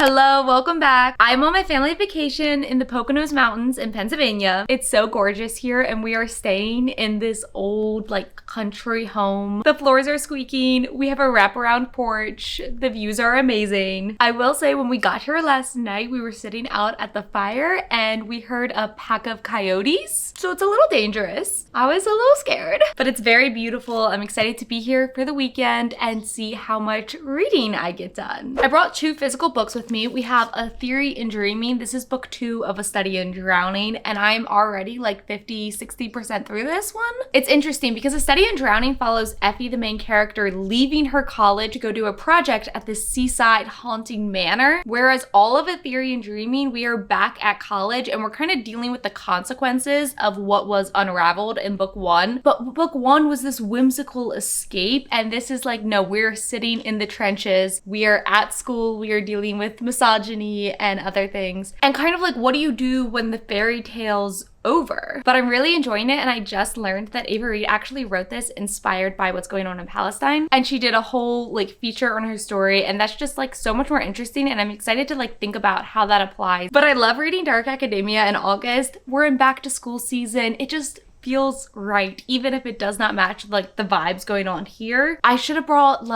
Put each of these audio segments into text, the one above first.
Hello, welcome back. I'm on my family vacation in the Poconos Mountains in Pennsylvania. It's so gorgeous here and we are staying in this old country home. The floors are squeaking. We have a wraparound porch. The views are amazing. I will say when we got here last night, we were sitting out at the fire and we heard a pack of coyotes. So it's a little dangerous. I was a little scared, but it's very beautiful. I'm excited to be here for the weekend and see how much reading I get done. I brought 2 physical books with me. We have A Theory in Dreaming. This is book 2 of A Study in Drowning, and I'm already 50-60% through this one. It's interesting because A Study in Drowning follows Effie, the main character, leaving her college to go do a project at this seaside haunting manor, whereas all of A Theory in Dreaming, we are back at college and we're kind of dealing with the consequences of what was unraveled in book 1. But book 1 was this whimsical escape, and this is no, we're sitting in the trenches. We are at school. We are dealing with misogyny and other things. And kind of what do you do when the fairy tale's over? But I'm really enjoying it, and I just learned that Ava Reid actually wrote this inspired by what's going on in Palestine, and she did a whole feature on her story, and that's just so much more interesting, and I'm excited to think about how that applies. But I love reading dark academia in August. We're in back to school season. It just feels right, even if it does not match the vibes going on here. I should have brought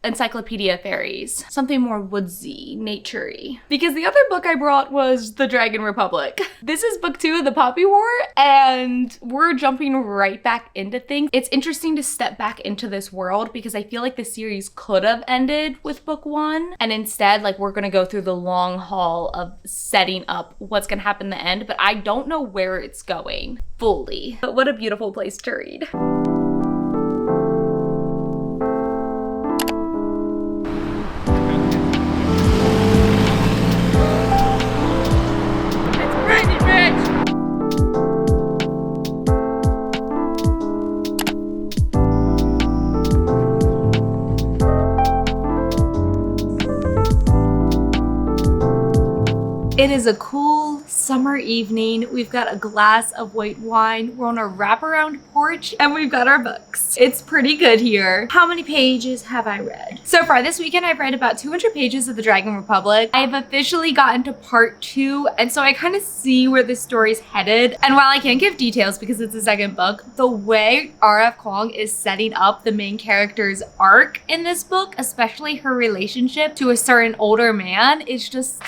Encyclopedia Fairies, something more woodsy, naturey, because the other book I brought was The Dragon Republic. This is book 2 of the Poppy War, and we're jumping right back into things. It's interesting to step back into this world because I feel the series could have ended with book 1, and instead we're gonna go through the long haul of setting up what's gonna happen in the end, but I don't know where it's going fully. But what a beautiful place to read. It is a cool summer evening. We've got a glass of white wine. We're on a wraparound porch and we've got our books. It's pretty good here. How many pages have I read? So far this weekend, I've read about 200 pages of The Dragon Republic. I've officially gotten to part 2, and so I kind of see where the story's headed. And while I can't give details because it's the second book, the way R.F. Kuang is setting up the main character's arc in this book, especially her relationship to a certain older man, is just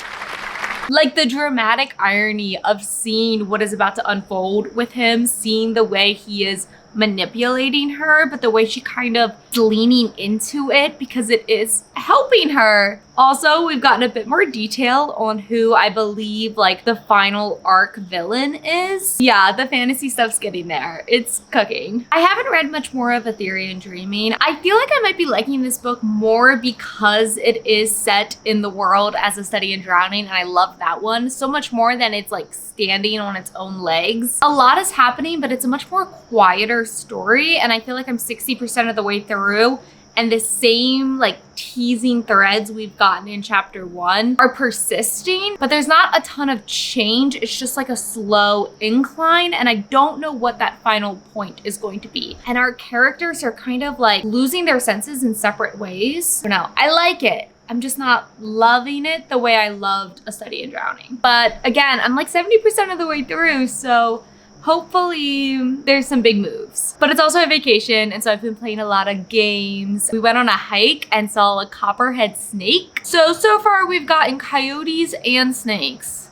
the dramatic irony of seeing what is about to unfold with him, seeing the way he is manipulating her, but the way she kind of leaning into it because it is helping her. Also, we've gotten a bit more detail on who I believe the final arc villain is. Yeah, the fantasy stuff's getting there. It's cooking. I haven't read much more of A Theory in Dreaming. I feel I might be liking this book more because it is set in the world as A Study in Drowning, and I love that one so much more than it's standing on its own legs. A lot is happening, but it's a much more quieter story, and I feel I'm 60% of the way through, and the same teasing threads we've gotten in chapter 1 are persisting, but there's not a ton of change. It's just a slow incline, and I don't know what that final point is going to be. And our characters are kind of losing their senses in separate ways. No, I like it. I'm just not loving it the way I loved A Study in Drowning. But again, I'm 70% of the way through, so hopefully there's some big moves. But it's also a vacation, and so I've been playing a lot of games. We went on a hike and saw a copperhead snake. So far we've gotten coyotes and snakes.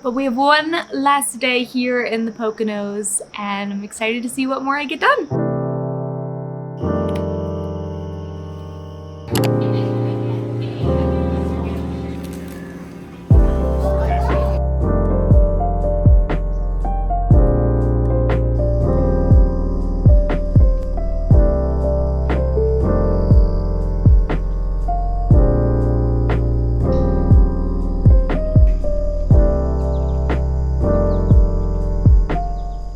But we have one last day here in the Poconos, and I'm excited to see what more I get done.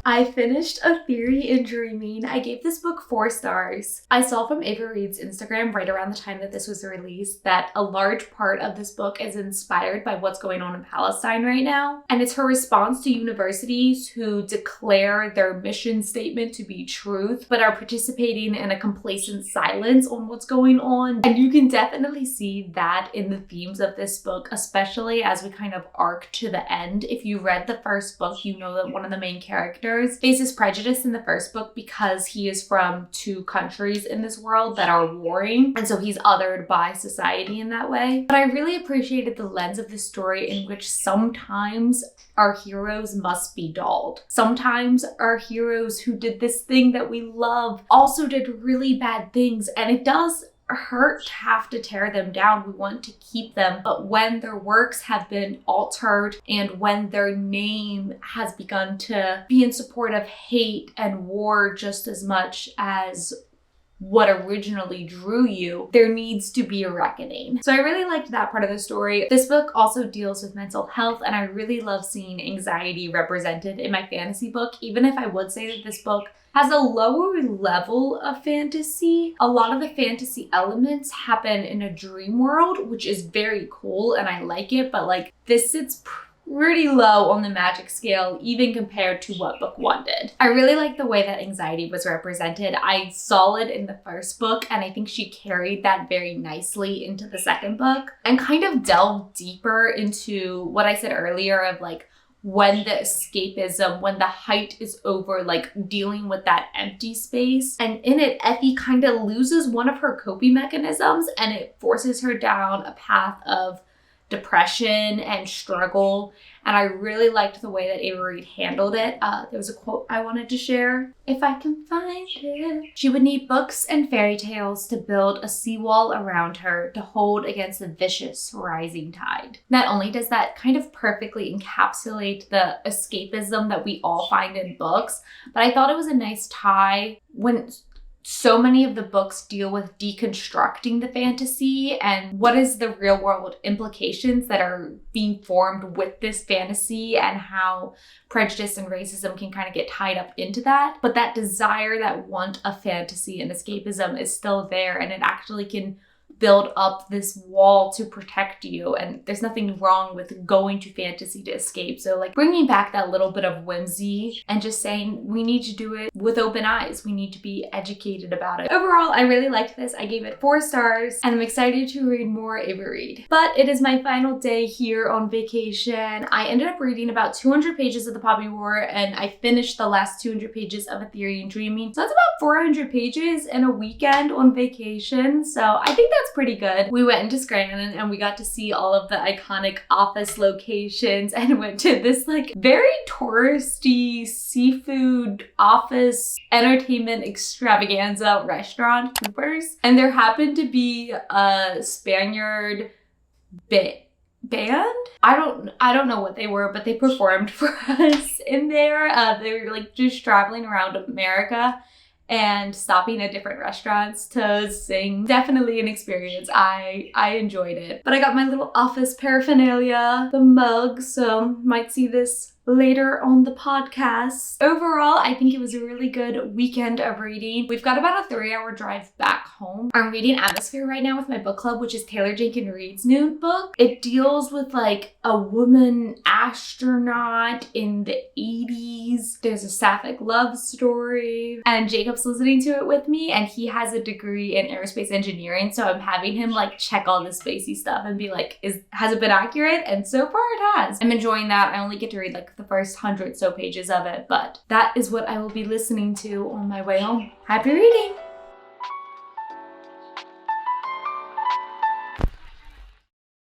I I finished A Theory in Dreaming. I gave this book 4 stars. I saw from Ava Reed's Instagram right around the time that this was released that a large part of this book is inspired by what's going on in Palestine right now. And it's her response to universities who declare their mission statement to be truth, but are participating in a complacent silence on what's going on. And you can definitely see that in the themes of this book, especially as we kind of arc to the end. If you read the first book, you know that one of the main characters faces prejudice in the first book because he is from 2 countries in this world that are warring, and so he's othered by society in that way. But I really appreciated the lens of the story in which sometimes our heroes must be dulled. Sometimes our heroes who did this thing that we love also did really bad things, and it does hurt to have to tear them down. We want to keep them, but when their works have been altered and when their name has begun to be in support of hate and war just as much as what originally drew you, there needs to be a reckoning. So I really liked that part of the story. This book also deals with mental health, and I really love seeing anxiety represented in my fantasy book, even if I would say that this book has a lower level of fantasy. A lot of the fantasy elements happen in a dream world, which is very cool and I like it, but like this sits pretty low on the magic scale, even compared to what book 1 did. I really like the way that anxiety was represented. I saw it in the first book, and I think she carried that very nicely into the second book and kind of delved deeper into what I said earlier of like when the escapism, when the height is over, like dealing with that empty space. And in it, Effie kind of loses one of her coping mechanisms, and it forces her down a path of depression and struggle. And I really liked the way that Ava Reed handled it. There was a quote I wanted to share. If I can find it. She would need books and fairy tales to build a seawall around her to hold against the vicious rising tide. Not only does that kind of perfectly encapsulate the escapism that we all find in books, but I thought it was a nice tie when so many of the books deal with deconstructing the fantasy and what is the real world implications that are being formed with this fantasy and how prejudice and racism can kind of get tied up into that. But that desire, that want of fantasy and escapism is still there, and it actually can build up this wall to protect you, and there's nothing wrong with going to fantasy to escape. So like bringing back that little bit of whimsy and just saying we need to do it with open eyes. We need to be educated about it. Overall, I really liked this. I gave it 4 stars, and I'm excited to read more Ava Reed. But it is my final day here on vacation. I ended up reading about 200 pages of The Poppy War, and I finished the last 200 pages of A Theory in Dreaming. So that's about 400 pages in a weekend on vacation. So I think that's pretty good. We went into Scranton and we got to see all of the iconic office locations and went to this like very touristy seafood office entertainment extravaganza restaurant, Cooper's. And there happened to be a Spaniard band. I don't know what they were, but they performed for us in there. They were like just traveling around America and stopping at different restaurants to sing. Definitely an experience. I enjoyed it. But I got my little office paraphernalia, the mug, so might see this later on the podcast. Overall, I think it was a really good weekend of reading. We've got about a 3-hour drive back home. I'm reading Atmosphere right now with my book club, which is Taylor Jenkins Reid's new book. It deals with like a woman astronaut in the 80s. There's a sapphic love story, and Jacob's listening to it with me, and he has a degree in aerospace engineering, so I'm having him like check all the spacey stuff and be like, has it been accurate? And so far it has. I'm enjoying that. I only get to read like the first 100 so pages of it, but that is what I will be listening to on my way home. Happy reading!